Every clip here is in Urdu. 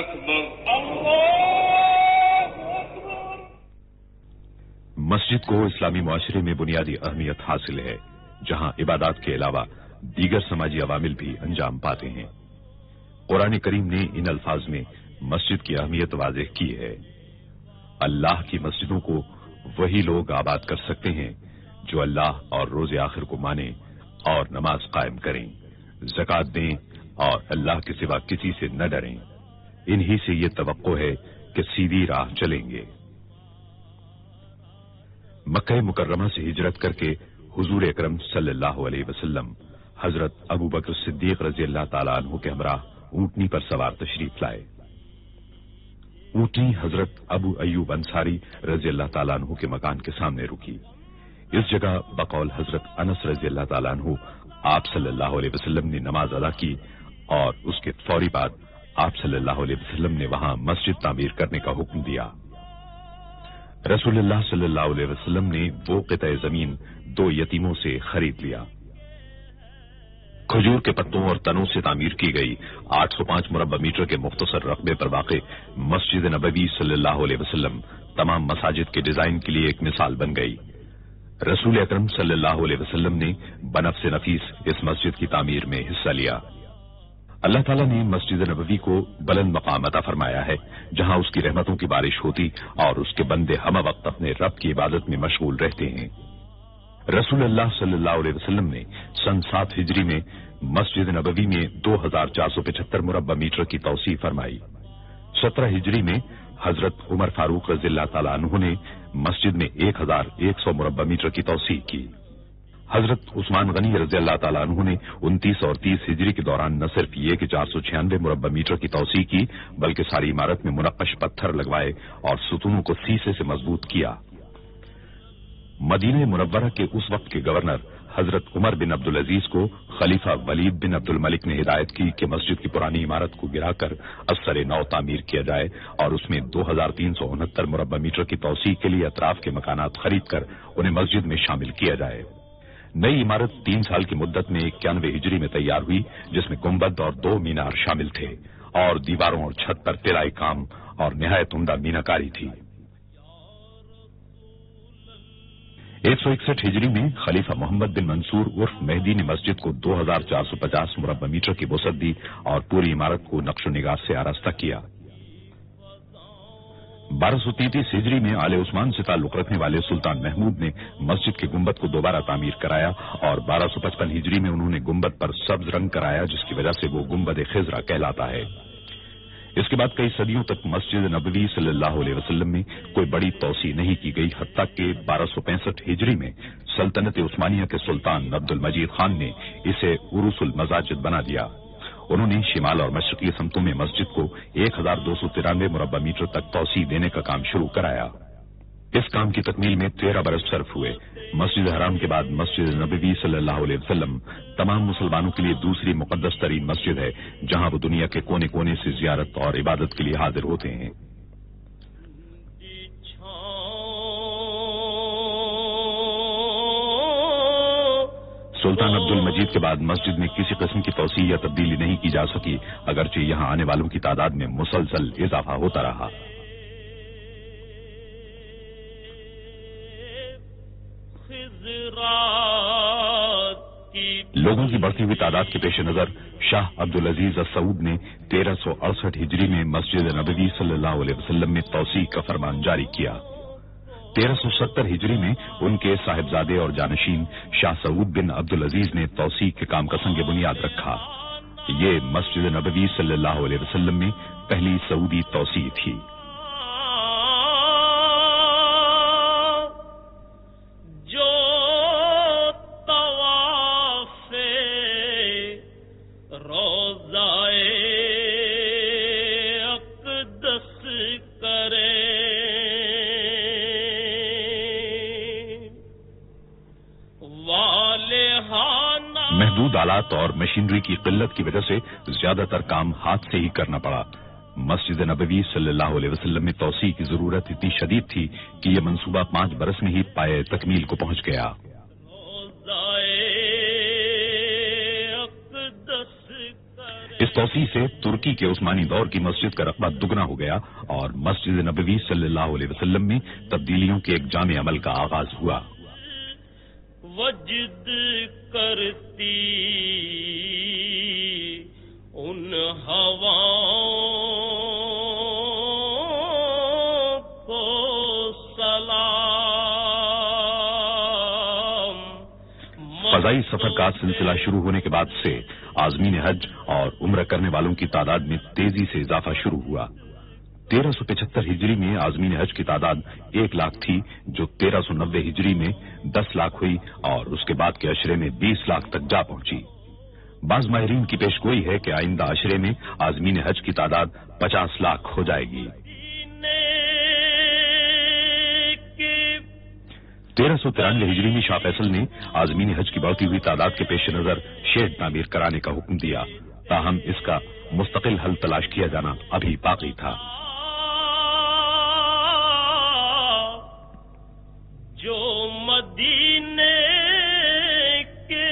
اکبر اللہ اکبر۔ مسجد کو اسلامی معاشرے میں بنیادی اہمیت حاصل ہے، جہاں عبادات کے علاوہ دیگر سماجی عوامل بھی انجام پاتے ہیں۔ قرآن کریم نے ان الفاظ میں مسجد کی اہمیت واضح کی ہے۔ اللہ کی مسجدوں کو وہی لوگ آباد کر سکتے ہیں جو اللہ اور روز آخر کو مانیں اور نماز قائم کریں، زکوٰۃ دیں اور اللہ کے سوا کسی سے نہ ڈریں۔ انہی سے یہ توقع ہے کہ سیدھی راہ چلیں گے۔ مکہ مکرمہ سے ہجرت کر کے حضور اکرم صلی اللہ علیہ وسلم حضرت ابو بکر صدیق رضی اللہ تعالیٰ عنہ کے ہمراہ اونٹنی پر سوار تشریف لائے۔ اونٹنی حضرت ابو ایوب انصاری رضی اللہ تعالیٰ عنہ کے مکان کے سامنے رکی۔ اس جگہ بقول حضرت انس رضی اللہ تعالیٰ عنہ آپ صلی اللہ علیہ وسلم نے نماز ادا کی اور اس کے فوری بعد آپ صلی اللہ علیہ وسلم نے وہاں مسجد تعمیر کرنے کا حکم دیا۔ رسول اللہ صلی اللہ علیہ وسلم نے وہ قطع زمین 2 یتیموں سے خرید لیا۔ کھجور کے پتوں اور تنوں سے تعمیر کی گئی 805 مربع میٹر کے مختصر رقبے پر واقع مسجد نبوی صلی اللہ علیہ وسلم تمام مساجد کے ڈیزائن کے لیے ایک مثال بن گئی۔ رسول اکرم صلی اللہ علیہ وسلم نے بنفس نفیس اس مسجد کی تعمیر میں حصہ لیا۔ اللہ تعالیٰ نے مسجد نبوی کو بلند مقام عطا فرمایا ہے، جہاں اس کی رحمتوں کی بارش ہوتی اور اس کے بندے ہم وقت اپنے رب کی عبادت میں مشغول رہتے ہیں۔ رسول اللہ صلی اللہ علیہ وسلم نے سن 7 ہجری میں مسجد نبوی میں 2475 مربع میٹر کی توسیع فرمائی۔ 17 ہجری میں حضرت عمر فاروق رضی اللہ تعالیٰ عنہ نے مسجد میں 1100 مربع میٹر کی توسیع کی۔ حضرت عثمان غنی رضی اللہ تعالیٰ عنہ نے 29 اور 30 ہجری کے دوران نہ صرف یہ کہ 496 مربع میٹر کی توسیع کی، بلکہ ساری عمارت میں منقش پتھر لگوائے اور ستونوں کو سیسے سے مضبوط کیا۔ مدینہ منورہ کے اس وقت کے گورنر حضرت عمر بن عبدالعزیز کو خلیفہ ولید بن عبد الملک نے ہدایت کی کہ مسجد کی پرانی عمارت کو گرا کر ازسر نو تعمیر کیا جائے اور اس میں 2369 مربع میٹر کی توسیع کے لیے اطراف کے مکانات خرید کر انہیں مسجد میں شامل کیا جائے۔ نئی عمارت 3 سال کی مدت میں 91 ہجری میں تیار ہوئی، جس میں گنبد اور 2 مینار شامل تھے اور دیواروں اور چھت پر طلائی کام اور نہایت عمدہ میناکاری تھی۔ 161 ہجری میں خلیفہ محمد بن منصور عرف مہدی نے مسجد کو 2450 مربع میٹر کی وسعت دی اور پوری عمارت کو نقش و نگار سے آراستہ کیا۔ 1233 ہجری میں آل عثمان سے تعلق رکھنے والے سلطان محمود نے مسجد کے گنبد کو دوبارہ تعمیر کرایا اور 1255 ہجری میں انہوں نے گنبد پر سبز رنگ کرایا، جس کی وجہ سے وہ گنبد خضرا کہلاتا ہے۔ اس کے بعد کئی صدیوں تک مسجد نبوی صلی اللہ علیہ وسلم میں کوئی بڑی توسیع نہیں کی گئی، حتیٰ کہ 1265 ہجری میں سلطنت عثمانیہ کے سلطان عبد المجید خان نے اسے عروس المساجد بنا دیا۔ انہوں نے شمال اور مشرقی سمتوں میں مسجد کو 1293 مربع میٹر تک توسیع دینے کا کام شروع کرایا۔ اس کام کی تکمیل میں 13 برس صرف ہوئے۔ مسجد حرام کے بعد مسجد نبوی صلی اللہ علیہ وسلم تمام مسلمانوں کے لیے دوسری مقدس ترین مسجد ہے، جہاں وہ دنیا کے کونے کونے سے زیارت اور عبادت کے لیے حاضر ہوتے ہیں۔ سلطان عبد المجید کے بعد مسجد میں کسی قسم کی توسیع یا تبدیلی نہیں کی جا سکی، اگرچہ یہاں آنے والوں کی تعداد میں مسلسل اضافہ ہوتا رہا۔ لوگوں کی بڑھتی ہوئی تعداد کے پیش نظر شاہ عبدالعزیز السعود نے 1368 ہجری میں مسجد نبوی صلی اللہ علیہ وسلم میں توسیع کا فرمان جاری کیا۔ 1370 ہجری میں ان کے صاحبزادے اور جانشین شاہ سعود بن عبدالعزیز نے توسیع کے کام کا سنگ بنیاد رکھا۔ یہ مسجد نبوی صلی اللہ علیہ وسلم میں پہلی سعودی توسیع تھی۔ محدود آلات اور مشینری کی قلت کی وجہ سے زیادہ تر کام ہاتھ سے ہی کرنا پڑا۔ مسجد نبوی صلی اللہ علیہ وسلم میں توسیع کی ضرورت اتنی شدید تھی کہ یہ منصوبہ 5 برس میں ہی پائے تکمیل کو پہنچ گیا۔ اس توسیع سے ترکی کے عثمانی دور کی مسجد کا رقبہ دگنا ہو گیا اور مسجد نبوی صلی اللہ علیہ وسلم میں تبدیلیوں کے ایک جامع عمل کا آغاز ہوا. وجد کرتی ان ہواؤں کو سلام. فضائی سفر کا سلسلہ شروع ہونے کے بعد سے عازمین حج اور عمرہ کرنے والوں کی تعداد میں تیزی سے اضافہ شروع ہوا. 1375 ہجری میں عازمین حج کی تعداد 1 لاکھ تھی، جو 1390 ہجری میں 10 لاکھ ہوئی اور اس کے بعد کے عشرے میں 20 لاکھ تک جا پہنچی. بعض ماہرین کی پیشگوئی ہے کہ آئندہ عشرے میں عازمین حج کی تعداد 50 لاکھ ہو جائے گی. 1393 ہجری میں شاہ فیصل نے عازمین حج کی بڑھتی ہوئی تعداد کے پیش نظر شیڈ تعمیر کرانے کا حکم دیا، تاہم اس کا مستقل حل تلاش کیا جانا ابھی باقی تھا. جو مدینے کے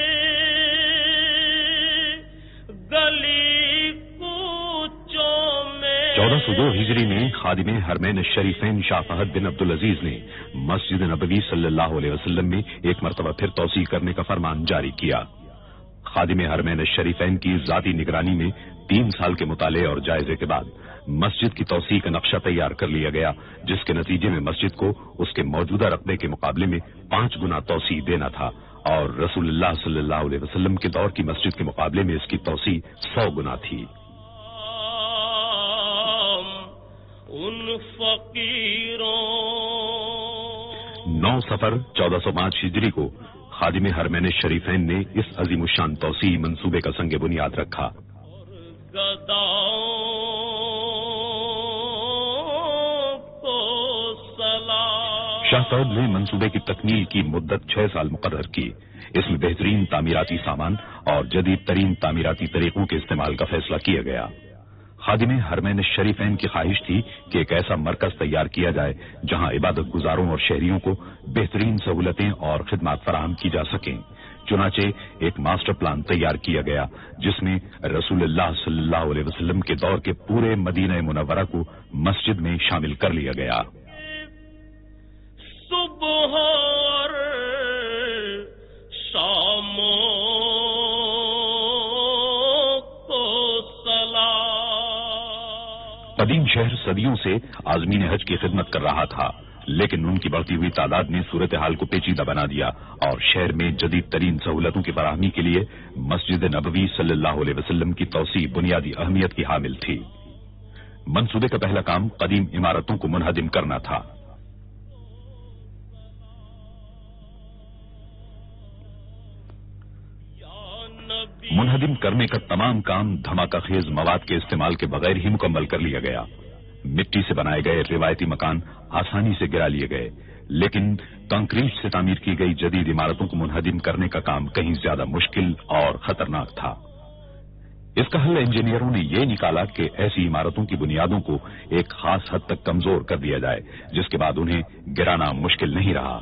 گلی کوچوں میں 1402 ہجری میں خادم حرمین الشریفین شاہ فہد بن عبدالعزیز نے مسجد نبوی صلی اللہ علیہ وسلم میں ایک مرتبہ پھر توسیع کرنے کا فرمان جاری کیا. خادم حرمین الشریفین کی ذاتی نگرانی میں 3 سال کے مطالعے اور جائزے کے بعد مسجد کی توسیع کا نقشہ تیار کر لیا گیا، جس کے نتیجے میں مسجد کو اس کے موجودہ رقبے کے مقابلے میں 5 گنا توسیع دینا تھا اور رسول اللہ صلی اللہ علیہ وسلم کے دور کی مسجد کے مقابلے میں اس کی توسیع 100 گنا تھی. ان فقیروں 9 صفر 1405 ہجری کو خادم حرمین الشریفین نے اس عظیم الشان توسیع منصوبے کا سنگ بنیاد رکھا. شاہ فہد نے منصوبے کی تکمیل کی مدت 6 سال مقرر کی. اس میں بہترین تعمیراتی سامان اور جدید ترین تعمیراتی طریقوں کے استعمال کا فیصلہ کیا گیا. خادم حرمین الشریفین کی خواہش تھی کہ ایک ایسا مرکز تیار کیا جائے جہاں عبادت گزاروں اور شہریوں کو بہترین سہولتیں اور خدمات فراہم کی جا سکیں. چنانچہ ایک ماسٹر پلان تیار کیا گیا جس میں رسول اللہ صلی اللہ علیہ وسلم کے دور کے پورے مدینہ منورہ کو مسجد میں شامل کر لیا گیا. صبح اور شاموں کو سلام. قدیم شہر صدیوں سے عازمین حج کی خدمت کر رہا تھا، لیکن ان کی بڑھتی ہوئی تعداد نے صورتحال کو پیچیدہ بنا دیا اور شہر میں جدید ترین سہولتوں کی فراہمی کے لیے مسجد نبوی صلی اللہ علیہ وسلم کی توسیع بنیادی اہمیت کی حامل تھی. منصوبے کا پہلا کام قدیم عمارتوں کو منہدم کرنا تھا. منہدم کرنے کا تمام کام دھماکہ خیز مواد کے استعمال کے بغیر ہی مکمل کر لیا گیا. مٹی سے بنائے گئے روایتی مکان آسانی سے گرا لیے گئے، لیکن کنکریٹ سے تعمیر کی گئی جدید عمارتوں کو منہدم کرنے کا کام کہیں زیادہ مشکل اور خطرناک تھا. اس کا حل انجینئروں نے یہ نکالا کہ ایسی عمارتوں کی بنیادوں کو ایک خاص حد تک کمزور کر دیا جائے، جس کے بعد انہیں گرانا مشکل نہیں رہا.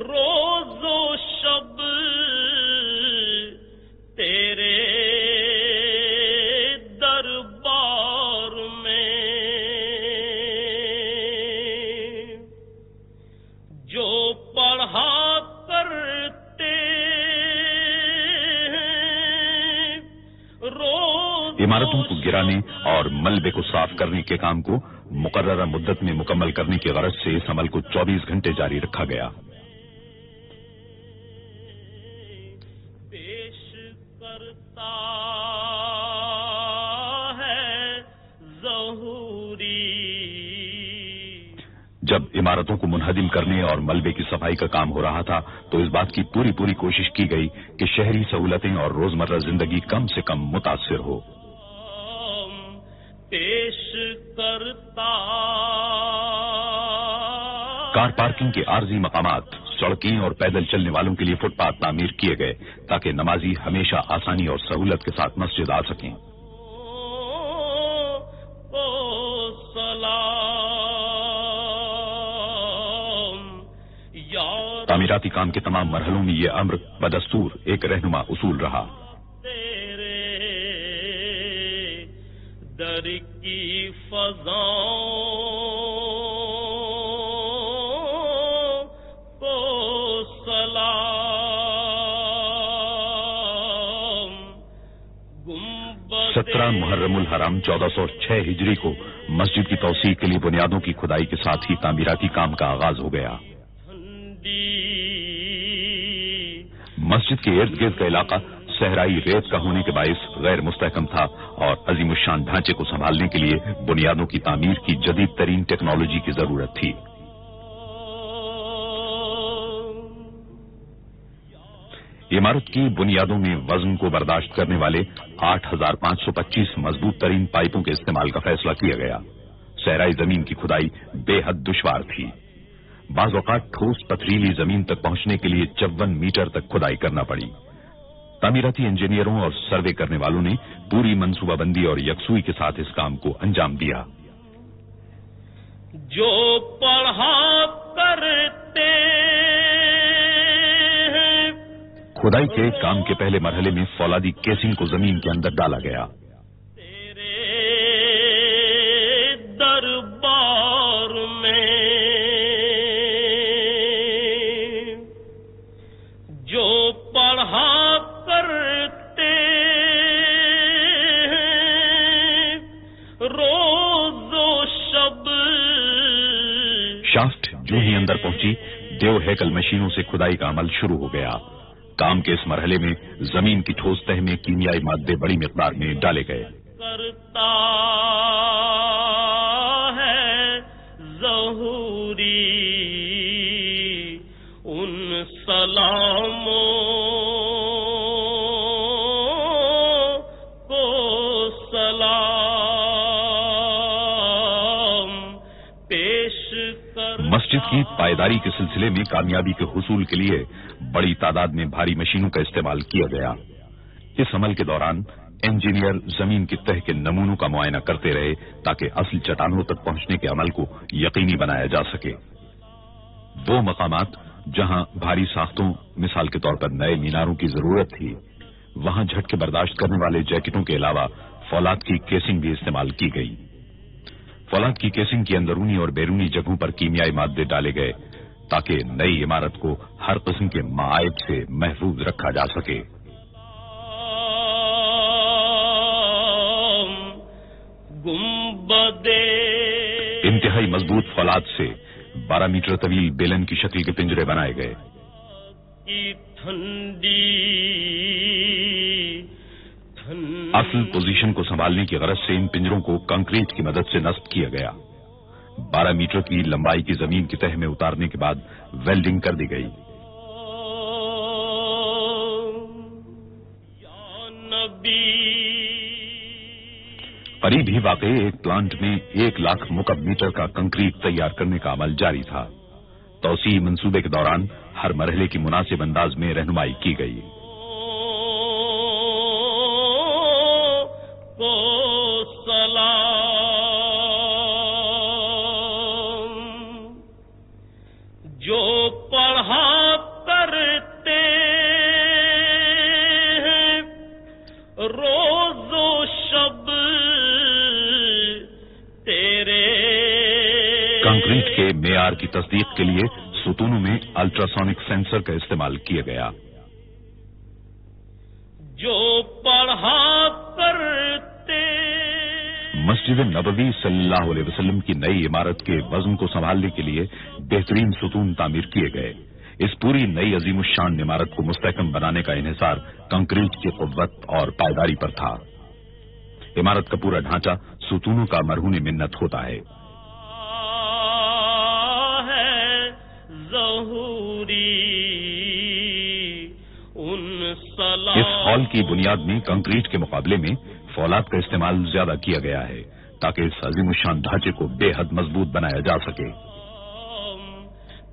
روز و شب تیرے دربار میں جو پڑھا کرتے روز. عمارتوں کو گرانے اور ملبے کو صاف کرنے کے کام کو مقررہ مدت میں مکمل کرنے کی غرض سے اس عمل کو 24 گھنٹے جاری رکھا گیا. جب عمارتوں کو منہدم کرنے اور ملبے کی صفائی کا کام ہو رہا تھا تو اس بات کی پوری کوشش کی گئی کہ شہری سہولتیں اور روزمرہ زندگی کم سے کم متاثر ہو. پیش کرتا کار پارکنگ کے عارضی مقامات، سڑکیں اور پیدل چلنے والوں کے لیے فٹ پاتھ تعمیر کیے گئے تاکہ نمازی ہمیشہ آسانی اور سہولت کے ساتھ مسجد آ سکیں. یا تعمیراتی کام کے تمام مرحلوں میں یہ امر بدستور ایک رہنما اصول رہا۔ تیرے در کی فضاؤں کو سلام۔ 17 محرم الحرام 1406 ہجری کو مسجد کی توسیع کے لیے بنیادوں کی کھدائی کے ساتھ ہی تعمیراتی کام کا آغاز ہو گیا۔ مسجد کے ارد گرد کا علاقہ صحرائی ریت کا ہونے کے باعث غیر مستحکم تھا اور عظیم الشان ڈھانچے کو سنبھالنے کے لیے بنیادوں کی تعمیر کی جدید ترین ٹیکنالوجی کی ضرورت تھی۔ عمارت کی بنیادوں میں وزن کو برداشت کرنے والے 8525 مضبوط ترین پائپوں کے استعمال کا فیصلہ کیا گیا۔ صحرائی زمین کی کھدائی بے حد دشوار تھی۔ بعض اوقات ٹھوس پتھریلی زمین تک پہنچنے کے لیے 54 میٹر تک کھدائی کرنا پڑی۔ تعمیراتی انجینئروں اور سروے کرنے والوں نے پوری منصوبہ بندی اور یکسوئی کے ساتھ اس کام کو انجام دیا۔ جو پڑھا کرتے ہیں کھدائی کے کام کے پہلے مرحلے میں فولادی کیسنگ کو زمین کے اندر ڈالا گیا۔ تیرے دربار میں جو پڑھا کرتے ہیں روز و شب۔ شافٹ جو ہی اندر پہنچی، دیو ہیکل مشینوں سے کھدائی کا عمل شروع ہو گیا۔ کام کے اس مرحلے میں زمین کی ٹھوس تہ میں کیمیائی مادے بڑی مقدار میں ڈالے گئے۔ کرتا ہے ظہوری ان سلاموں کو سلام پیش کر۔ مسجد کی پائیداری کے سلسلے میں کامیابی کے حصول کے لیے بڑی تعداد میں بھاری مشینوں کا استعمال کیا گیا۔ اس عمل کے دوران انجینئر زمین کی تہ کے نمونوں کا معائنہ کرتے رہے تاکہ اصل چٹانوں تک پہنچنے کے عمل کو یقینی بنایا جا سکے۔ وہ مقامات جہاں بھاری ساختوں مثال کے طور پر نئے میناروں کی ضرورت تھی، وہاں جھٹکے برداشت کرنے والے جیکٹوں کے علاوہ فولاد کی کیسنگ بھی استعمال کی گئی۔ فولاد کی کیسنگ کی اندرونی اور بیرونی جگہوں پر کیمیائی مادے ڈالے گئے تاکہ نئی عمارت کو ہر قسم کے معائب سے محفوظ رکھا جا سکے۔ انتہائی مضبوط فولاد سے 12 میٹر طویل بیلن کی شکل کے پنجرے بنائے گئے۔ اصل پوزیشن کو سنبھالنے کی غرض سے ان پنجروں کو کنکریٹ کی مدد سے نصب کیا گیا۔ 12 میٹر کی لمبائی کی زمین کی تہ میں اتارنے کے بعد ویلڈنگ کر دی گئی۔ قریب ہی واقع ایک پلانٹ میں 1 لاکھ مکعب میٹر کا کنکریٹ تیار کرنے کا عمل جاری تھا۔ توسیع منصوبے کے دوران ہر مرحلے کی مناسب انداز میں رہنمائی کی گئی۔ جو پڑھا کرتے ہیں روز و شب تیرے۔ کنکریٹ کے معیار کی تصدیق کے لیے ستونوں میں الٹراسونک سینسر کا استعمال کیا گیا۔ جو پڑھا کرتے مسجد نبوی صلی اللہ علیہ وسلم کی نئی عمارت کے وزن کو سنبھالنے کے لیے بہترین ستون تعمیر کیے گئے۔ اس پوری نئی عظیم الشان عمارت کو مستحکم بنانے کا انحصار کنکریٹ کی قوت اور پائیداری پر تھا۔ عمارت کا پورا ڈھانچہ ستونوں کا مرہون منت ہوتا ہے۔ اس ہال کی بنیاد میں کنکریٹ کے مقابلے میں فولاد کا استعمال زیادہ کیا گیا ہے تاکہ اس عظیم الشان ڈھانچے کو بے حد مضبوط بنایا جا سکے۔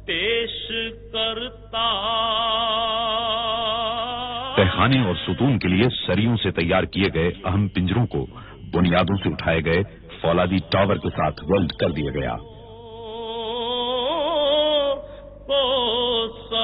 پیش کرتا تہخانے اور ستون کے لیے سریوں سے تیار کیے گئے اہم پنجروں کو بنیادوں سے اٹھائے گئے فولادی ٹاور کے ساتھ ویلڈ کر دیا گیا۔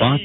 5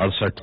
68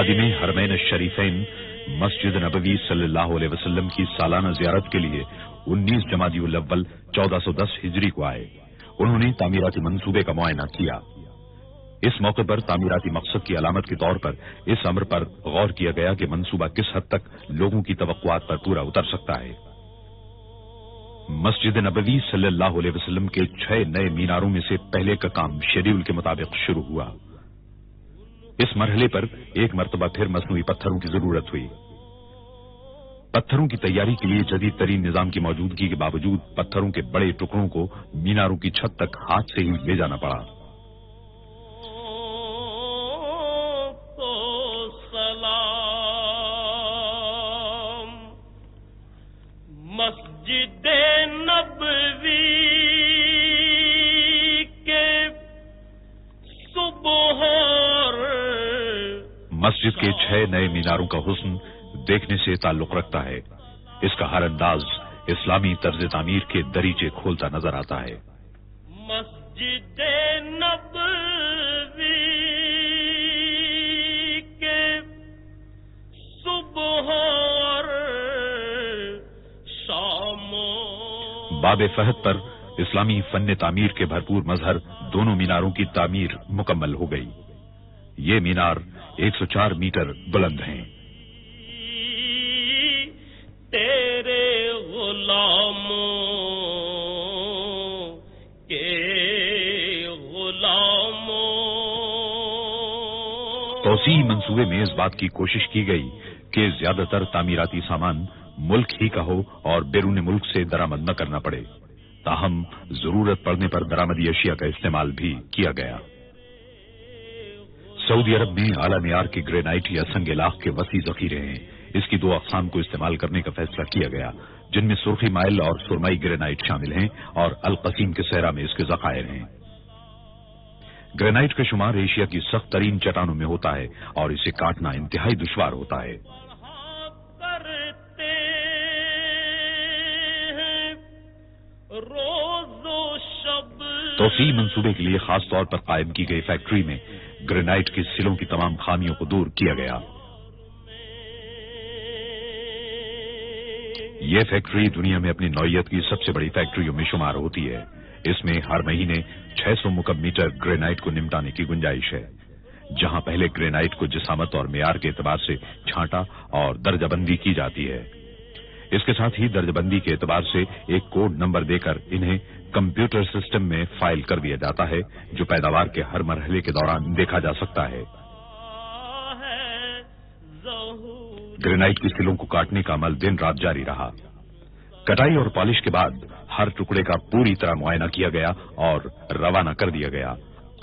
خادم حرمین الشریفین مسجد نبوی صلی اللہ علیہ وسلم کی سالانہ زیارت کے لیے 19 جمادی الاول 1410 ہجری کو آئے. انہوں نے تعمیراتی منصوبے کا معائنہ کیا. اس موقع پر تعمیراتی مقصد کی علامت کے طور پر اس امر پر غور کیا گیا کہ منصوبہ کس حد تک لوگوں کی توقعات پر پورا اتر سکتا ہے. مسجد نبوی صلی اللہ علیہ وسلم کے 6 نئے میناروں میں سے پہلے کا کام شیڈول کے مطابق شروع ہوا. اس مرحلے پر ایک مرتبہ پھر مصنوعی پتھروں کی ضرورت ہوئی. پتھروں کی تیاری کے لیے جدید ترین نظام کی موجودگی کے باوجود پتھروں کے بڑے ٹکڑوں کو میناروں کی چھت تک ہاتھ سے ہی لے جانا پڑا. مسجد نبوی کے صبح مسجد کے 6 نئے میناروں کا حسن دیکھنے سے تعلق رکھتا ہے. اس کا ہر انداز اسلامی طرز تعمیر کے دریچے کھولتا نظر آتا ہے. مسجد نبوی کے صبح باب فہد پر اسلامی فن تعمیر کے بھرپور مظہر دونوں میناروں کی تعمیر مکمل ہو گئی. یہ مینار 104 میٹر بلند ہیں. تیرے غلاموں کے غلاموں. توسیعی منصوبے میں اس بات کی کوشش کی گئی کہ زیادہ تر تعمیراتی سامان ملک ہی کا ہو اور بیرون ملک سے درآمد نہ کرنا پڑے. تاہم ضرورت پڑنے پر درآمدی اشیاء کا استعمال بھی کیا گیا. سعودی عرب میں اعلی معیار کے گرینائٹ یا سنگ لاخ کے وسیع ذخیرے ہیں. اس کی 2 اقسام کو استعمال کرنے کا فیصلہ کیا گیا جن میں سرخی مائل اور سرمائی گرینائٹ شامل ہیں اور القصیم کے صحرا میں اس کے ذخائر ہیں. گرینائٹ کا شمار ایشیا کی سخت ترین چٹانوں میں ہوتا ہے اور اسے کاٹنا انتہائی دشوار ہوتا ہے. توسیعی منصوبے کے لیے خاص طور پر قائم کی گئی فیکٹری میں گرینائٹ کے سلوں کی تمام خامیوں کو دور کیا گیا. یہ فیکٹری دنیا میں اپنی نوعیت کی سب سے بڑی فیکٹریوں میں شمار ہوتی ہے. اس میں ہر مہینے 600 مکعب میٹر گرینائٹ کو نمٹانے کی گنجائش ہے. جہاں پہلے گرینائٹ کو جسامت اور معیار کے اعتبار سے چھانٹا اور درجہ بندی کی جاتی ہے. اس کے ساتھ ہی درجہ بندی کے اعتبار سے ایک کوڈ نمبر دے کر انہیں کمپیوٹر سسٹم میں فائل کر دیا جاتا ہے جو پیداوار کے ہر مرحلے کے دوران دیکھا جا سکتا ہے. گرینائٹ کی سلوں کو کاٹنے کا عمل دن رات جاری رہا. کٹائی اور پالش کے بعد ہر ٹکڑے کا پوری طرح معائنہ کیا گیا اور روانہ کر دیا گیا.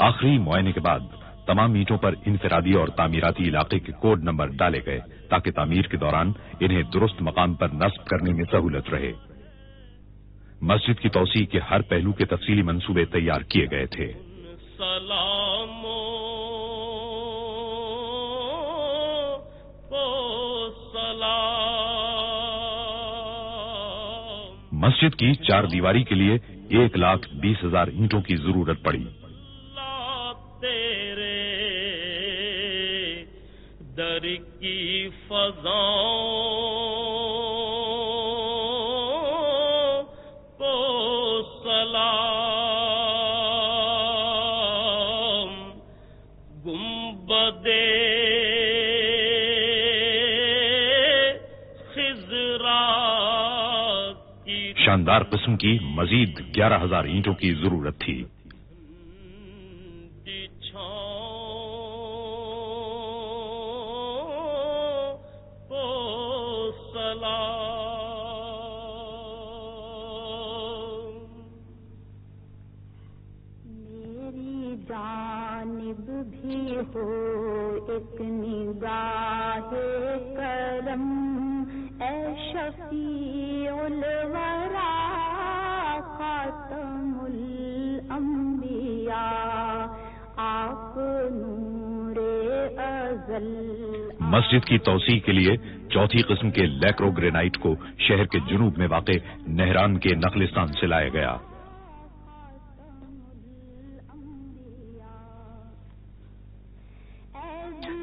آخری معائنے کے بعد تمام اینٹوں پر انفرادی اور تعمیراتی علاقے کے کوڈ نمبر ڈالے گئے تاکہ تعمیر کے دوران انہیں درست مقام پر نصب کرنے میں سہولت رہے. مسجد کی توسیع کے ہر پہلو کے تفصیلی منصوبے تیار کیے گئے تھے. مسجد کی 4 دیواری کے لیے 1,20,000 اینٹوں کی ضرورت پڑی. در کی فضاؤں کو سلام. گنبد خضرا کی شاندار قسم کی مزید 11,000 اینٹوں کی ضرورت تھی. مسجد کی توسیع کے لیے 4تھی قسم کے لیکرو گرینائٹ کو شہر کے جنوب میں واقع نہران کے نخلستان سے لایا گیا.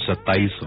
27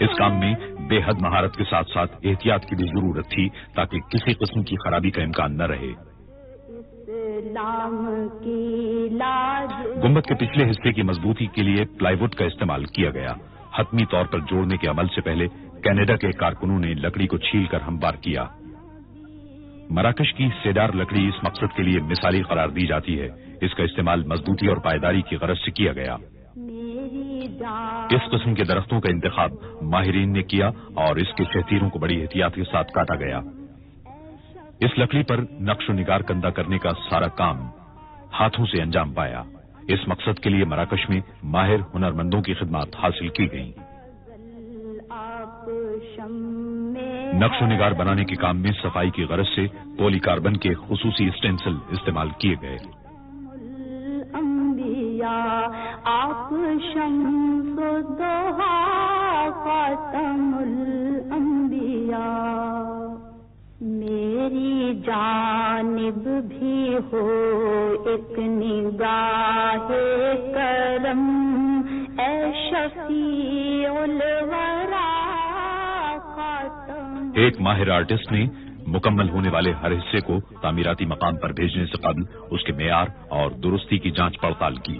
اس کام میں بے حد مہارت کے ساتھ ساتھ احتیاط کی بھی ضرورت تھی تاکہ کسی قسم کی خرابی کا امکان نہ رہے۔ گنبد کے پچھلے حصے کی مضبوطی کے لیے پلائی ووڈ کا استعمال کیا گیا۔ حتمی طور پر جوڑنے کے عمل سے پہلے کینیڈا کے کارکنوں نے لکڑی کو چھیل کر ہموار کیا۔ مراکش کی سیڈار لکڑی اس مقصد کے لیے مثالی قرار دی جاتی ہے۔ اس کا استعمال مضبوطی اور پائیداری کی غرض سے کیا گیا۔ اس قسم کے درختوں کا انتخاب ماہرین نے کیا اور اس کے شہتیروں کو بڑی احتیاط کے ساتھ کاٹا گیا۔ اس لکڑی پر نقش و نگار کندہ کرنے کا سارا کام ہاتھوں سے انجام پایا۔ اس مقصد کے لیے مراکش میں ماہر ہنرمندوں کی خدمات حاصل کی گئیں۔ نقش و نگار بنانے کے کام میں صفائی کی غرض سے پولی کاربن کے خصوصی اسٹینسل استعمال کیے گئے۔ آپ شمس الضحا خاتم الانبیاء، میری جانب بھی ہو ایک نگاہ کرم، اے شفیع الورا خاتم۔ ایک ماہر آرٹسٹ نے مکمل ہونے والے ہر حصے کو تعمیراتی مقام پر بھیجنے سے قبل اس کے معیار اور درستی کی جانچ پڑتال کی۔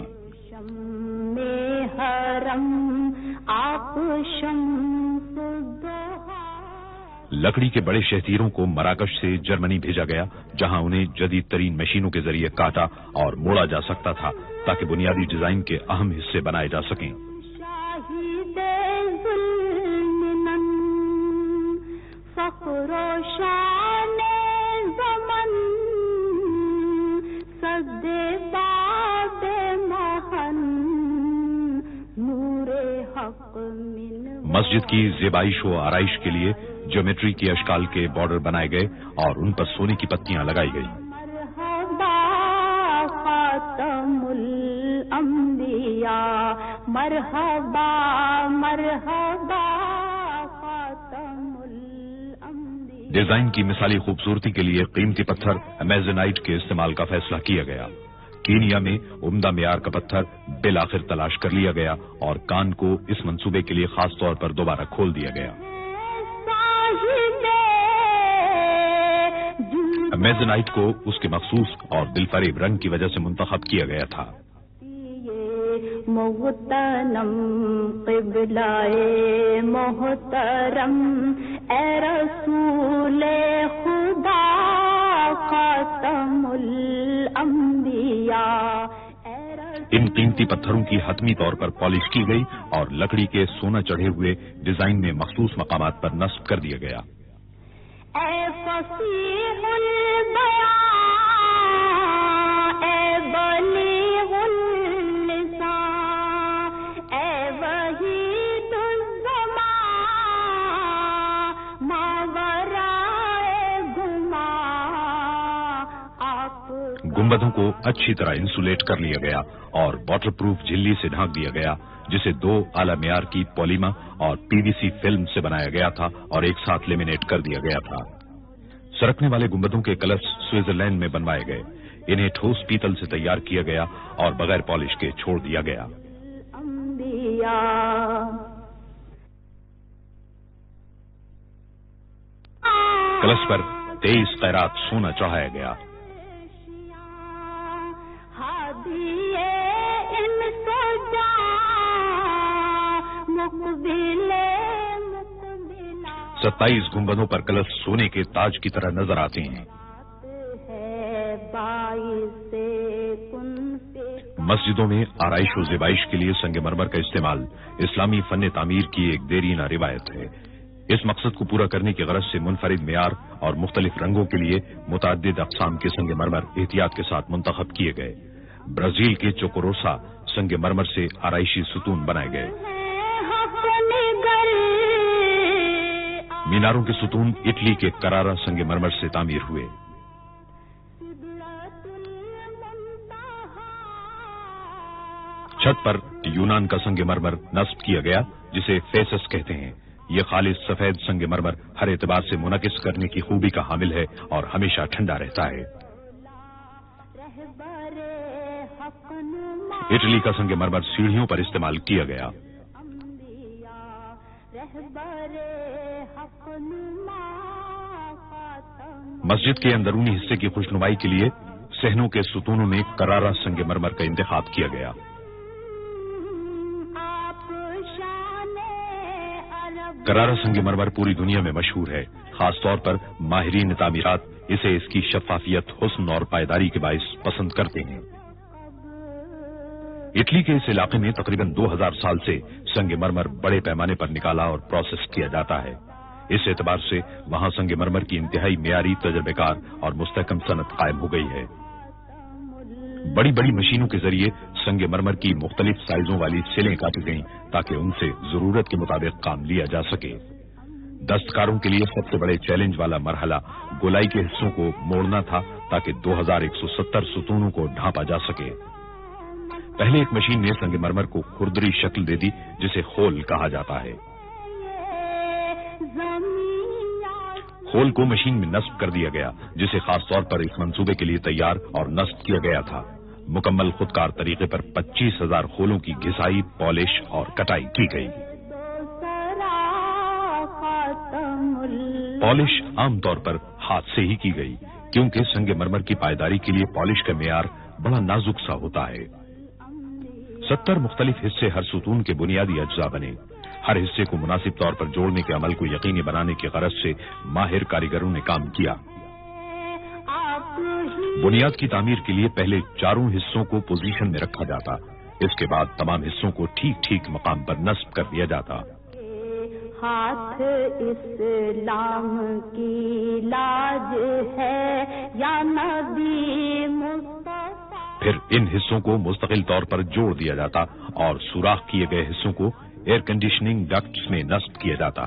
لکڑی کے بڑے شہتیروں کو مراکش سے جرمنی بھیجا گیا، جہاں انہیں جدید ترین مشینوں کے ذریعے کاٹا اور موڑا جا سکتا تھا تاکہ بنیادی ڈیزائن کے اہم حصے بنائے جا سکیں۔ مسجد کی زیبائش و آرائش کے لیے جیومیٹری کی اشکال کے بارڈر بنائے گئے اور ان پر سونے کی پتیاں لگائی گئیں۔ خاتم الانبیاء، مرحبا مرحبا خاتم الانبیاء۔ ڈیزائن کی مثالی خوبصورتی کے لیے قیمتی پتھر امیزونائٹ کے استعمال کا فیصلہ کیا گیا۔ کینیا میں عمدہ معیار کا پتھر بالآخر تلاش کر لیا گیا اور کان کو اس منصوبے کے لیے خاص طور پر دوبارہ کھول دیا گیا۔ امیزونائٹ کو اس کے مخصوص اور دلفریب رنگ کی وجہ سے منتخب کیا گیا تھا۔ مغتنم قبلائے محترم، اے رسول خدا خاتم الانبیاء۔ ان قیمتی پتھروں کی حتمی طور پر پالش کی گئی اور لکڑی کے سونا چڑھے ہوئے ڈیزائن میں مخصوص مقامات پر نصب کر دیا گیا۔ اے فصیح البیان، اے بلیغ اللسان، اے وحید الزمان، ماورائے گمان، آپ گنبدوں کو اچھی طرح انسولیٹ کر لیا گیا اور واٹر پروف جھلی سے ڈھانک دیا گیا، جسے 2 اعلی معیار کی پولیما اور پی وی سی فلم سے بنایا گیا تھا اور ایک ساتھ لیمینیٹ کر دیا گیا تھا۔ سرکنے والے گنبدوں کے کلش سوئٹزرلینڈ میں بنوائے گئے۔ انہیں ٹھوس پیتل سے تیار کیا گیا اور بغیر پالش کے چھوڑ دیا گیا۔ کلش پر 23 قیرات سونا چڑھایا گیا۔ مقبلہ 27 گنبدوں پر کلش سونے کے تاج کی طرح نظر آتے ہیں۔ مسجدوں میں آرائش و زیبائش کے لیے سنگ مرمر کا استعمال اسلامی فن تعمیر کی ایک دیرینہ روایت ہے۔ اس مقصد کو پورا کرنے کی غرض سے منفرد معیار اور مختلف رنگوں کے لیے متعدد اقسام کے سنگ مرمر احتیاط کے ساتھ منتخب کیے گئے۔ برازیل کے چوکوروسا سنگ مرمر سے آرائشی ستون بنائے گئے۔ میناروں کے ستون اٹلی کے کرارا سنگ مرمر سے تعمیر ہوئے۔ چھت پر یونان کا سنگ مرمر نصب کیا گیا، جسے فیسس کہتے ہیں۔ یہ خالص سفید سنگ مرمر ہر اعتبار سے منعکس کرنے کی خوبی کا حامل ہے اور ہمیشہ ٹھنڈا رہتا ہے۔ اٹلی کا سنگ مرمر سیڑھیوں پر استعمال کیا گیا۔ مسجد کے اندرونی حصے کی خوشنمائی کے لیے صحنوں کے ستونوں میں کرارا سنگ مرمر کا انتخاب کیا گیا۔ کرارا سنگ مرمر پوری دنیا میں مشہور ہے، خاص طور پر ماہرین تعمیرات اسے اس کی شفافیت، حسن اور پائیداری کے باعث پسند کرتے ہیں۔ اٹلی کے اس علاقے میں تقریباً 2000 سال سے سنگ مرمر بڑے پیمانے پر نکالا اور پروسیس کیا جاتا ہے۔ اس اعتبار سے وہاں سنگ مرمر کی انتہائی معیاری، تجربے کار اور مستحکم صنعت قائم ہو گئی ہے۔ بڑی بڑی مشینوں کے ذریعے سنگ مرمر کی مختلف سائزوں والی سلیں کاٹی گئیں تاکہ ان سے ضرورت کے مطابق کام لیا جا سکے۔ دستکاروں کے لیے سب سے بڑے چیلنج والا مرحلہ گولائی کے حصوں کو موڑنا تھا تاکہ 2170 ستونوں کو ڈھانپا جا سکے۔ پہلے ایک مشین نے سنگ مرمر کو کھردری شکل دے دی جسے خول کہا جاتا ہے۔ خول کو مشین میں نصب کر دیا گیا جسے خاص طور پر اس منصوبے کے لیے تیار اور نصب کیا گیا تھا۔ مکمل خودکار طریقے پر 25,000 خولوں کی گھسائی، پالش اور کٹائی کی گئی۔ پالش عام طور پر ہاتھ سے ہی کی گئی کیونکہ سنگ مرمر کی پائیداری کے لیے پالش کا معیار بڑا نازک سا ہوتا ہے۔ 70 مختلف حصے ہر ستون کے بنیادی اجزاء بنے۔ ہر حصے کو مناسب طور پر جوڑنے کے عمل کو یقینی بنانے کی غرض سے ماہر کاریگروں نے کام کیا۔ بنیاد کی تعمیر کے لیے پہلے چاروں حصوں کو پوزیشن میں رکھا جاتا، اس کے بعد تمام حصوں کو ٹھیک ٹھیک مقام پر نصب کر دیا جاتا۔ ہاتھ اسلام کی لاج ہے یا نبی مصطفیٰ۔ پھر ان حصوں کو مستقل طور پر جوڑ دیا جاتا اور سوراخ کیے گئے حصوں کو ایئر کنڈیشننگ ڈکٹس میں نصب کیا جاتا۔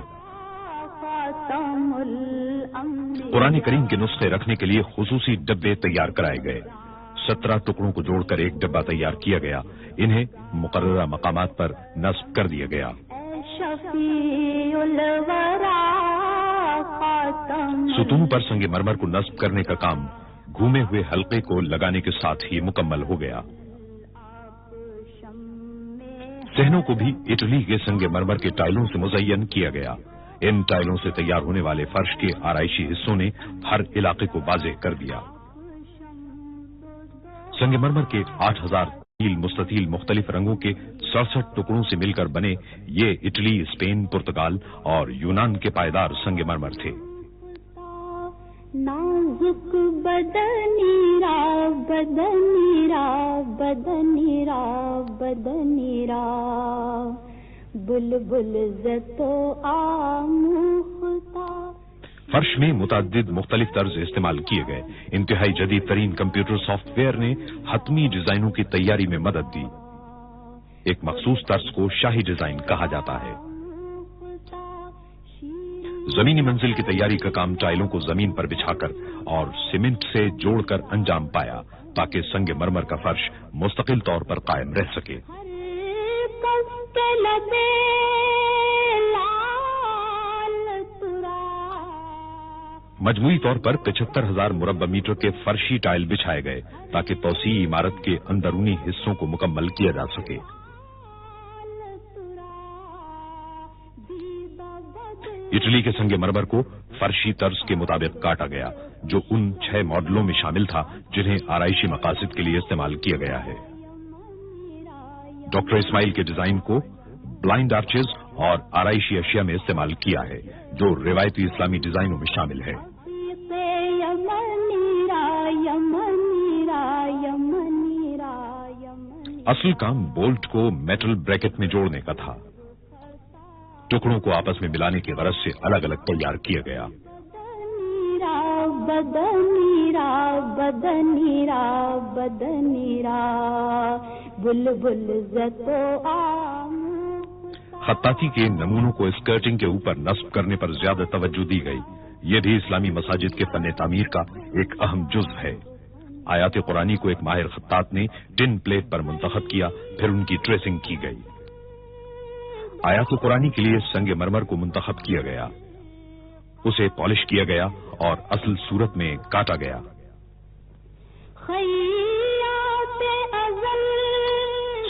قرآن کریم کے نسخے رکھنے کے لیے خصوصی ڈبے تیار کرائے گئے۔ 17 ٹکڑوں کو جوڑ کر ایک ڈبہ تیار کیا گیا، انہیں مقررہ مقامات پر نصب کر دیا گیا۔ ستونوں پر سنگ مرمر کو نصب کرنے کا کام گھومے ہوئے حلقے کو لگانے کے ساتھ ہی مکمل ہو گیا۔ صحنوں کو بھی اٹلی کے سنگ مرمر کے ٹائلوں سے مزین کیا گیا۔ ان ٹائلوں سے تیار ہونے والے فرش کے آرائشی حصوں نے ہر علاقے کو واضح کر دیا۔ سنگ مرمر کے 8000 مستطیل مختلف رنگوں کے 67 ٹکڑوں سے مل کر بنے یہ اٹلی، اسپین، پرتگال اور یونان کے پائیدار سنگ مرمر تھے۔ نازک بدنیرا بدنیرا بدنیرا بدنیرا بلبل زتو آموختا۔ فرش میں متعدد مختلف طرز استعمال کیے گئے۔ انتہائی جدید ترین کمپیوٹر سافٹ ویئر نے حتمی ڈیزائنوں کی تیاری میں مدد دی۔ ایک مخصوص طرز کو شاہی ڈیزائن کہا جاتا ہے۔ زمینی منزل کی تیاری کا کام ٹائلوں کو زمین پر بچھا کر اور سیمنٹ سے جوڑ کر انجام پایا تاکہ سنگ مرمر کا فرش مستقل طور پر قائم رہ سکے۔ مجموعی طور پر 75,000 مربع میٹر کے فرشی ٹائل بچھائے گئے تاکہ توسیعی عمارت کے اندرونی حصوں کو مکمل کیا جا سکے۔ اٹلی کے سنگ مرمر کو فرشی طرز کے مطابق کاٹا گیا جو ان 6 ماڈلوں میں شامل تھا جنہیں آرائشی مقاصد کے لیے استعمال کیا گیا ہے۔ ڈاکٹر اسماعیل کے ڈیزائن کو بلائنڈ آرچز اور آرائشی اشیاء میں استعمال کیا ہے جو روایتی اسلامی ڈیزائنوں میں شامل ہے۔ اصل کام بولٹ کو میٹل بریکٹ میں جوڑنے کا تھا۔ ٹکڑوں کو آپس میں ملانے کی غرض سے الگ الگ تیار کیا گیا۔ بدنیرا بدنیرا بدنیرا بلبل زتو آم۔ خطاطی کے نمونوں کو اسکرٹنگ کے اوپر نصب کرنے پر زیادہ توجہ دی گئی۔ یہ بھی اسلامی مساجد کے فن تعمیر کا ایک اہم جزو ہے۔ آیات قرآنی کو ایک ماہر خطاط نے ٹن پلیٹ پر منتخب کیا، پھر ان کی ٹریسنگ کی گئی۔ آیات قرآنی کے لیے سنگ مرمر کو منتخب کیا گیا، اسے پالش کیا گیا اور اصل صورت میں کاٹا گیا۔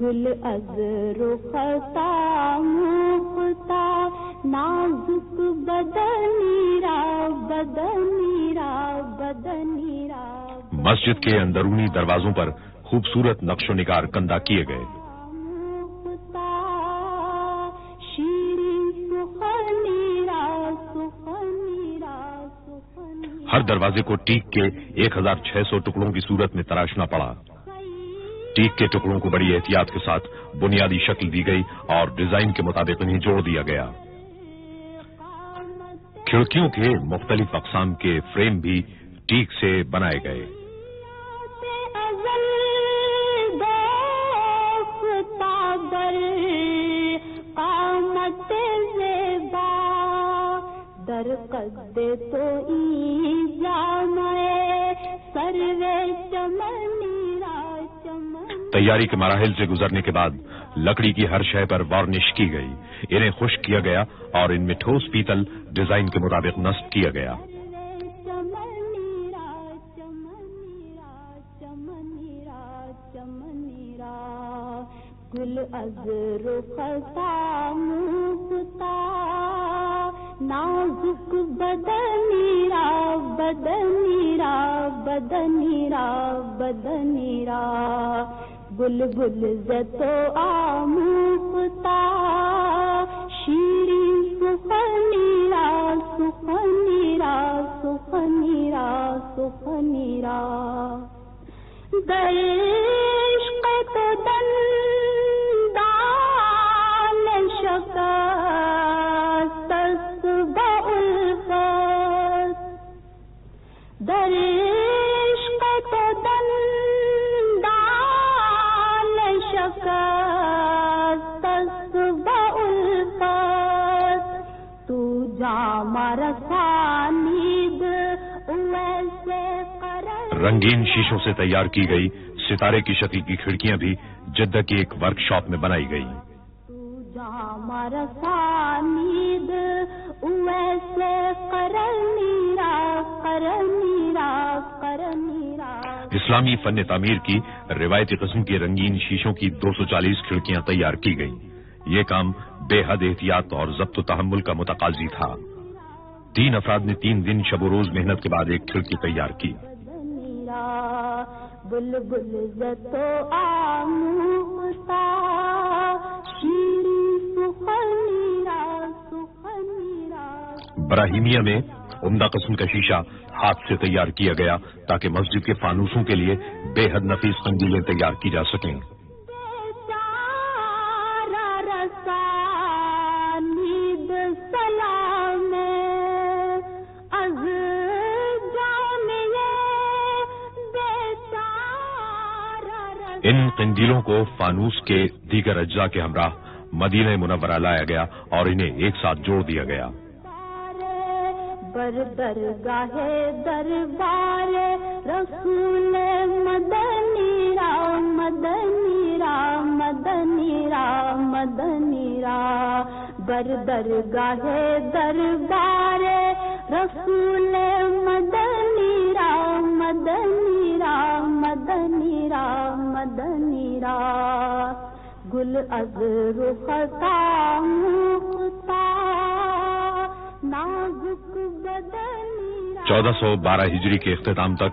گل از رخسا مفتا نازک بدنی را بدنی را بدنی را. مسجد کے اندرونی دروازوں پر خوبصورت نقش و نگار کندہ کیے گئے. ہر دروازے کو ٹیک کے 1600 ٹکڑوں کی صورت میں تراشنا پڑا. ٹیک کے ٹکڑوں کو بڑی احتیاط کے ساتھ بنیادی شکل دی گئی اور ڈیزائن کے مطابق انہیں جوڑ دیا گیا. کھڑکیوں کے مختلف اقسام کے فریم بھی ٹیک سے بنائے گئے. در قد تو ای جامے سروے چمنی را چمن. تیاری کے مراحل سے گزرنے کے بعد لکڑی کی ہر شے پر وارنش کی گئی. انہیں خشک کیا گیا اور ان میں ٹھوس پیتل ڈیزائن کے مطابق نصب کیا گیا. چمنی را چمنی را چمنی را چمنی را گل از رخسا مفتا نازک بدنی را بدنی را بدنی را بدنی را گل گل زتو آموختا شیرین سخنی را سخنی را سخنی را سخنی را در عشق تو دندان شکست در عشق تو دندان شکست بالفت تو جام رسانید ویسے قرار. رنگین شیشوں سے تیار کی گئی ستارے کی شکل کی کھڑکیاں بھی جدہ کی ایک ورک شاپ میں بنائی گئی. جام رسانید ویسے قرنی را قرنی را قرنی را. اسلامی فن تعمیر کی روایتی قسم کی رنگین شیشوں کی 240 کھڑکیاں تیار کی گئیں. یہ کام بے حد احتیاط اور ضبط و تحمل کا متقاضی تھا. 3 افراد نے 3 دن شب و روز محنت کے بعد ایک کھڑکی تیار کی. بلبل زتو آموختا براہیمیہ میں عمدہ قسم کا شیشہ ہاتھ سے تیار کیا گیا تاکہ مسجد کے فانوسوں کے لیے بے حد نفیس قندیلیں تیار کی جا سکیں. ان قندیلوں کو فانوس کے دیگر اجزاء کے ہمراہ مدینہ منورہ لایا گیا اور انہیں ایک ساتھ جوڑ دیا گیا. بر درگاہ دربار رسول مدنی را مدنی را مدنی را مدنی را بر درگاہ دربار رسول مدنی را مدنی را مدنی را مدنی را گل از رخسا مفتا نازک بدنی را. 1412 ہجری کے اختتام تک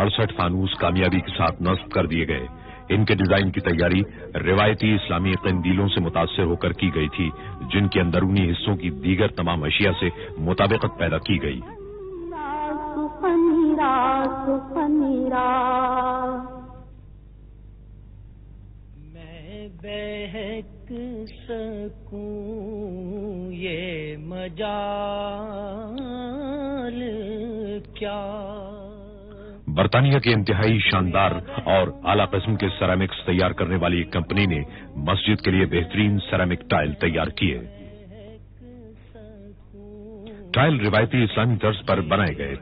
68 فانوس کامیابی کے ساتھ نصب کر دیے گئے. ان کے ڈیزائن کی تیاری روایتی اسلامی قندیلوں سے متاثر ہو کر کی گئی تھی جن کے اندرونی حصوں کی دیگر تمام اشیاء سے مطابقت پیدا کی گئی. میں بہک سکوں یہ مجال کیا. برطانیہ کے انتہائی شاندار اور اعلیٰ قسم کے سیرامکس تیار کرنے والی ایک کمپنی نے مسجد کے لیے بہترین سیرامک ٹائل تیار کیے. ٹائل روایتی اسلامی طرز پر بنائے گئے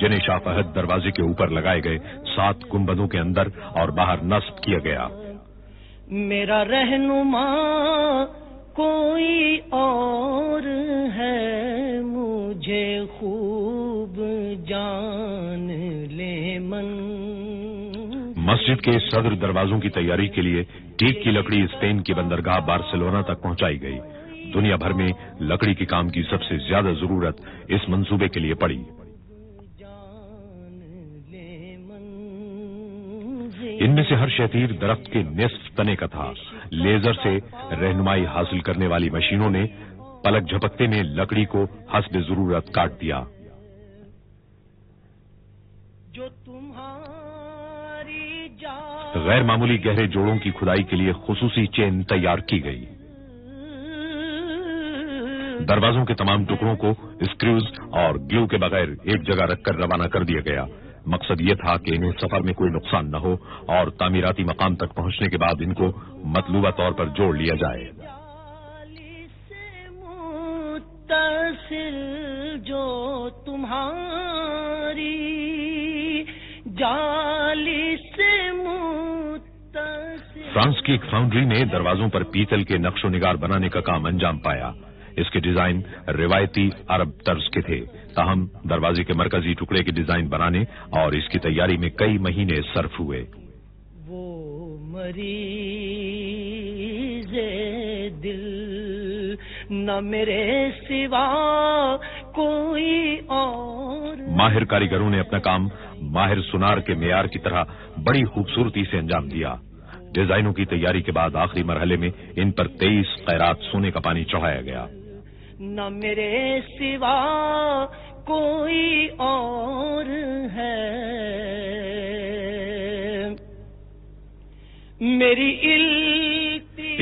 جنہیں شاہ فہد دروازے کے اوپر لگائے گئے 7 گنبدوں کے اندر اور باہر نصب کیا گیا. میرا رہنما کوئی اور ہے مجھے خوب جان لے من. مسجد مسجد کے صدر دروازوں کی تیاری کے لیے ٹیک کی لکڑی اسپین کی بندرگاہ بارسلونا تک پہنچائی گئی۔ دنیا بھر میں لکڑی کے کام کی سب سے زیادہ ضرورت اس منصوبے کے لیے پڑی۔ ان میں سے ہر شتیر درخت کے نصف تنے کا تھا۔ لیزر سے رہنمائی حاصل کرنے والی مشینوں نے پلک جھپکتے میں لکڑی کو حسب ضرورت کاٹ دیا۔ جو تمہاری غیر معمولی گہرے جوڑوں کی کھدائی کے لیے خصوصی چین تیار کی گئی۔ دروازوں کے تمام ٹکڑوں کو اسکریوز اور گلو کے بغیر ایک جگہ رکھ کر روانہ کر دیا گیا۔ مقصد یہ تھا کہ انہیں سفر میں کوئی نقصان نہ ہو اور تعمیراتی مقام تک پہنچنے کے بعد ان کو مطلوبہ طور پر جوڑ لیا جائے۔ جو تمہاری جالی سے متصل۔ فرانس کی ایک فاؤنڈری نے دروازوں پر پیتل کے نقش و نگار بنانے کا کام انجام پایا۔ اس کے ڈیزائن روایتی عرب طرز کے تھے، تاہم دروازے کے مرکزی ٹکڑے کے ڈیزائن بنانے اور اس کی تیاری میں کئی مہینے صرف ہوئے۔ وہ مریض دل نہ میرے سوا کوئی اور۔ ماہر کاریگروں نے اپنا کام ماہر سونار کے معیار کی طرح بڑی خوبصورتی سے انجام دیا۔ ڈیزائنوں کی تیاری کے بعد آخری مرحلے میں ان پر 23 قیرات سونے کا پانی چڑھایا گیا۔ نہ میرے سوا کوئی اور ہے، میری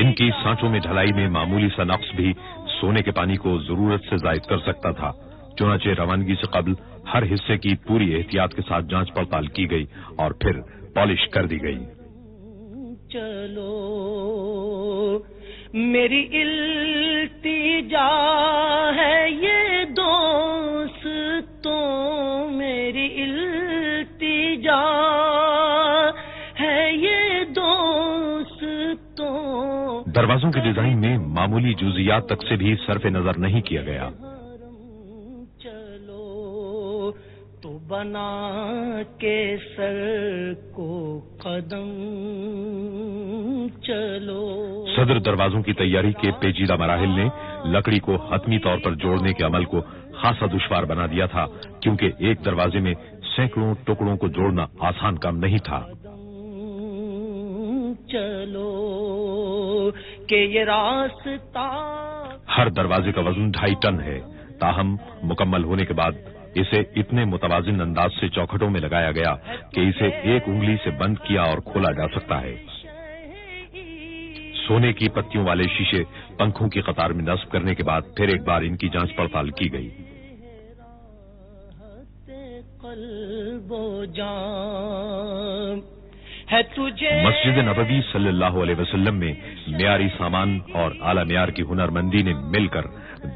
ان کی سانچوں میں ڈھلائی میں معمولی سا نقص بھی سونے کے پانی کو ضرورت سے زائد کر سکتا تھا۔ چنانچہ روانگی سے قبل ہر حصے کی پوری احتیاط کے ساتھ جانچ پڑتال کی گئی اور پھر پالش کر دی گئی۔ چلو میری التجا ہے یہ دوستوں، میری التجا ہے یہ دوستوں۔ دروازوں کے ڈیزائن میں معمولی جزیات تک سے بھی صرف نظر نہیں کیا گیا۔ چلو تو بنا کے سر کو قدم چلو۔ صدر دروازوں کی تیاری کے پیچیدہ مراحل نے لکڑی کو حتمی طور پر جوڑنے کے عمل کو خاصا دشوار بنا دیا تھا، کیونکہ ایک دروازے میں سینکڑوں ٹکڑوں کو جوڑنا آسان کام نہیں تھا۔ چلو کہ یہ راستہ ہر دروازے کا وزن 2.5 ٹن ہے، تاہم مکمل ہونے کے بعد اسے اتنے متوازن انداز سے چوکھٹوں میں لگایا گیا کہ اسے ایک انگلی سے بند کیا اور کھولا جا سکتا ہے۔ سونے کی پتیوں والے شیشے پنکھوں کی قطار میں نصب کرنے کے بعد پھر ایک بار ان کی جانچ پڑتال کی گئی۔ قلب و جان ہے تجھے مسجد نبوی صلی اللہ علیہ وسلم میں معیاری سامان اور اعلی معیار کی ہنرمندی نے مل کر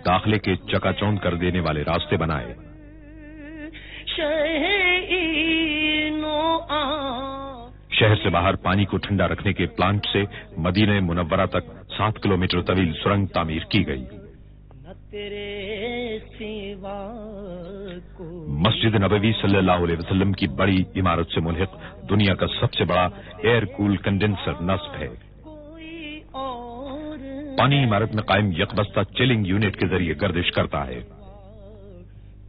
داخلے کے چکا چوند کر دینے والے راستے بنائے۔ شہر سے باہر پانی کو ٹھنڈا رکھنے کے پلانٹ سے مدینہ منورہ تک 7 کلومیٹر طویل سرنگ تعمیر کی گئی۔ مسجد نبوی صلی اللہ علیہ وسلم کی بڑی عمارت سے ملحق دنیا کا سب سے بڑا ایئر کول کنڈینسر نصب ہے۔ پانی عمارت میں قائم یکبستہ چلنگ یونٹ کے ذریعے گردش کرتا ہے۔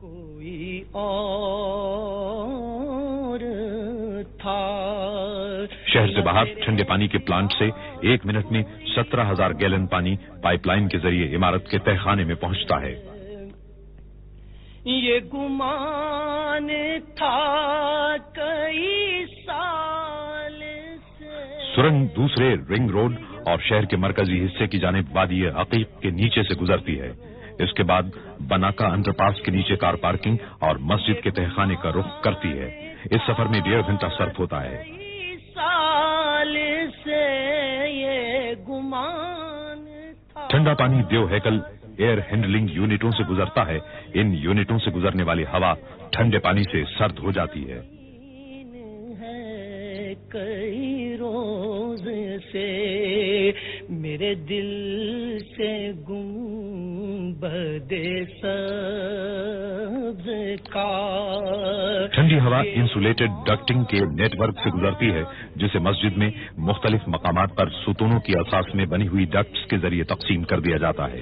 کوئی اور تھا شہر سے باہر ٹھنڈے پانی کے پلانٹ سے 1 منٹ میں 17,000 گیلن پانی پائپ لائن کے ذریعے عمارت کے تہخانے میں پہنچتا ہے۔ یہ گمان تھا کئی سال سے۔ سرنگ دوسرے رنگ روڈ اور شہر کے مرکزی حصے کی جانب وادی عقیق کے نیچے سے گزرتی ہے۔ اس کے بعد بناکا انڈر پاس کے نیچے کار پارکنگ اور مسجد کے تہخانے کا رخ کرتی ہے۔ اس سفر میں 1.5 گھنٹہ صرف ہوتا ہے۔ سال سے یہ گمان تھا۔ ٹھنڈا پانی دیو ہیکل ایئر ہینڈلنگ یونٹوں سے گزرتا ہے۔ ان یونٹوں سے گزرنے والی ہوا ٹھنڈے پانی سے سرد ہو جاتی ہے۔ کئی روز سے میرے دل سے گنبد سبز کا. ٹھنڈی ہوا انسولیٹڈ ڈکٹنگ کے نیٹ ورک سے گزرتی ہے جسے مسجد میں مختلف مقامات پر ستونوں کی اساس میں بنی ہوئی ڈکٹس کے ذریعے تقسیم کر دیا جاتا ہے.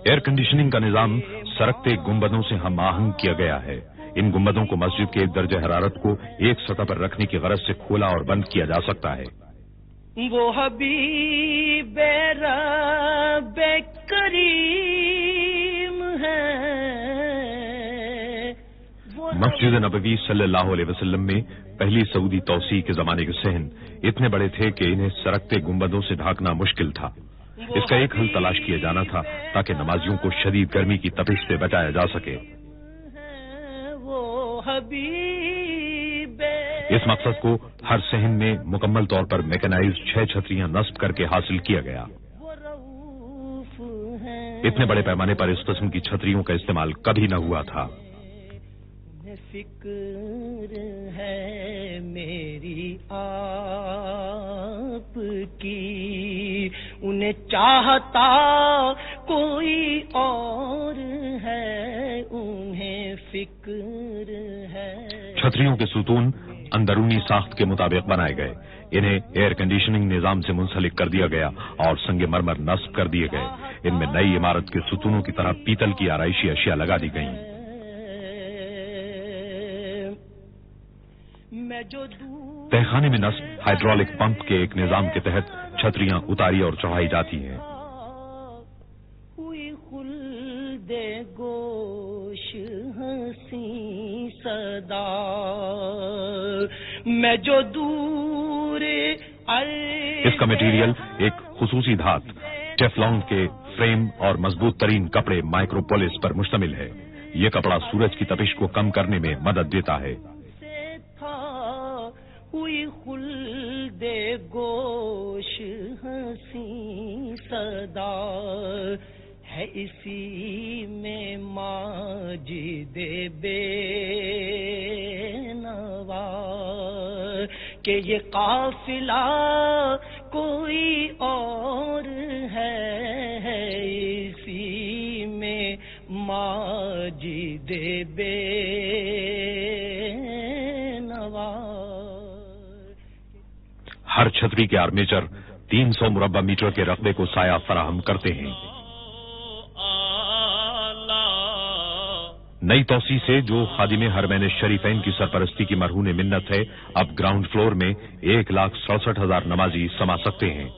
ایئر کنڈیشننگ کا نظام سرکتے گنبدوں سے ہم آہنگ کیا گیا ہے. ان گنبدوں کو مسجد کے درجہ حرارت کو ایک سطح پر رکھنے کی غرض سے کھولا اور بند کیا جا سکتا ہے. وہ حبیب رب کریم ہے. مسجد نبوی صلی اللہ علیہ وسلم میں پہلی سعودی توسیع کے زمانے کے صحن اتنے بڑے تھے کہ انہیں سرکتے گنبدوں سے ڈھانکنا مشکل تھا. اس کا ایک حل تلاش کیا جانا تھا تاکہ نمازیوں کو شدید گرمی کی تپش سے بچایا جا سکے. اس مقصد کو ہر صحن میں مکمل طور پر میکنائز 6 چھتریاں نصب کر کے حاصل کیا گیا. اتنے بڑے پیمانے پر اس قسم کی چھتریوں کا استعمال کبھی نہ ہوا تھا. فکر ہے میری آپ کی, انہیں چاہتا کوئی اور ہے, انہیں فکر ہے. چھتریوں کے ستون اندرونی ساخت کے مطابق بنائے گئے. انہیں ایئر کنڈیشننگ نظام سے منسلک کر دیا گیا اور سنگ مرمر نصب کر دیے گئے. ان میں نئی عمارت کے ستونوں کی طرح پیتل کی آرائشی اشیاء لگا دی گئیں. تہخانے میں نصب ہائیڈرولک پمپ کے ایک نظام کے تحت چھتریاں اتاری اور چڑھائی جاتی ہیں. ہوئی خلد گوش ہنسی صدا میں جو دور. اس کا میٹیریل ایک خصوصی دھات ٹیفلون کے فریم اور مضبوط ترین کپڑے مائکروپولس پر مشتمل ہے. یہ کپڑا سورج کی تپش کو کم کرنے میں مدد دیتا ہے. ہوئی خلد گوش ہنسی صدا ہے, اسی میں ماجد بے نوا کہ یہ قافلہ کوئی اور ہے, اسی میں ماجد بے نوا. ہر چھتری کے آرمیچر 300 مربع میٹر کے رقبے کو سایہ فراہم کرتے ہیں. نئی توسیع سے جو خادم حرمین شریفین کی سرپرستی کی مرہون منت ہے, اب گراؤنڈ فلور میں 1,67,000 نمازی سما سکتے ہیں.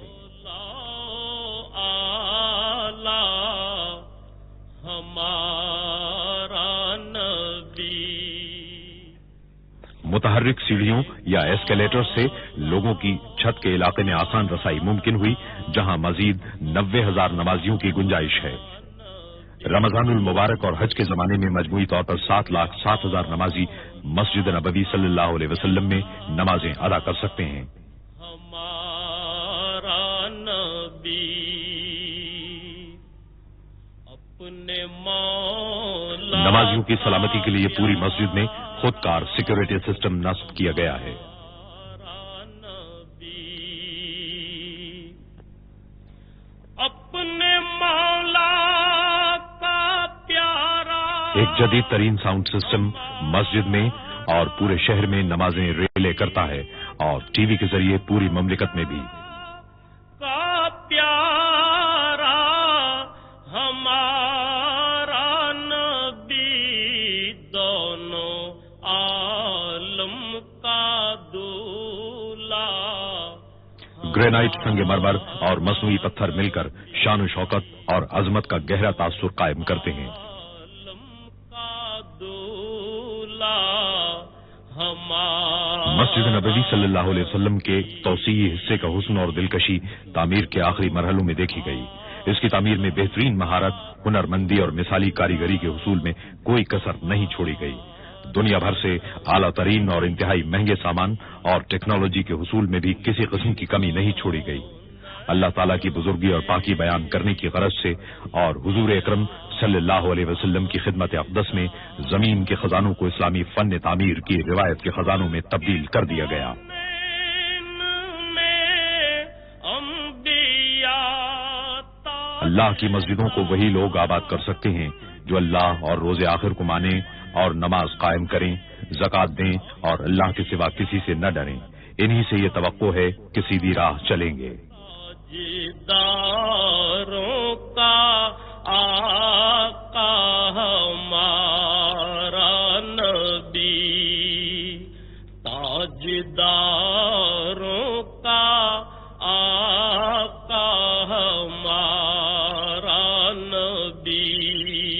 متحرک سیڑھیوں یا ایسکیلیٹر سے لوگوں کی چھت کے علاقے میں آسان رسائی ممکن ہوئی, جہاں مزید 90,000 نمازیوں کی گنجائش ہے. رمضان المبارک اور حج کے زمانے میں مجموعی طور پر 7,07,000 نمازی مسجد نبوی صلی اللہ علیہ وسلم میں نمازیں ادا کر سکتے ہیں. نمازیوں کی سلامتی کے لیے پوری مسجد میں خود کار سیکورٹی سسٹم نصب کیا گیا ہے. ایک جدید ترین ساؤنڈ سسٹم مسجد میں اور پورے شہر میں نمازیں ریلے کرتا ہے اور ٹی وی کے ذریعے پوری مملکت میں بھی. گرینائٹ سنگ مرمر اور مصنوعی پتھر مل کر شان و شوکت اور عظمت کا گہرا تاثر قائم کرتے ہیں. مسجد نبوی صلی اللہ علیہ وسلم کے توسیعی حصے کا حسن اور دلکشی تعمیر کے آخری مرحلوں میں دیکھی گئی. اس کی تعمیر میں بہترین مہارت, ہنرمندی اور مثالی کاریگری کے حصول میں کوئی کسر نہیں چھوڑی گئی. دنیا بھر سے اعلیٰ ترین اور انتہائی مہنگے سامان اور ٹیکنالوجی کے حصول میں بھی کسی قسم کی کمی نہیں چھوڑی گئی. اللہ تعالیٰ کی بزرگی اور پاکی بیان کرنے کی غرض سے اور حضور اکرم صلی اللہ علیہ وسلم کی خدمت اقدس میں زمین کے خزانوں کو اسلامی فن تعمیر کی روایت کے خزانوں میں تبدیل کر دیا گیا۔ اللہ کی مسجدوں کو وہی لوگ آباد کر سکتے ہیں جو اللہ اور روز آخر کو مانیں اور نماز قائم کریں، زکوٰۃ دیں اور اللہ کے سوا کسی سے نہ ڈریں۔ انہی سے یہ توقع ہے کہ سیدھی راہ چلیں گے۔ تاجداروں کا آقا ہمارا نبی، تاجداروں کا آقا ہمارا نبی،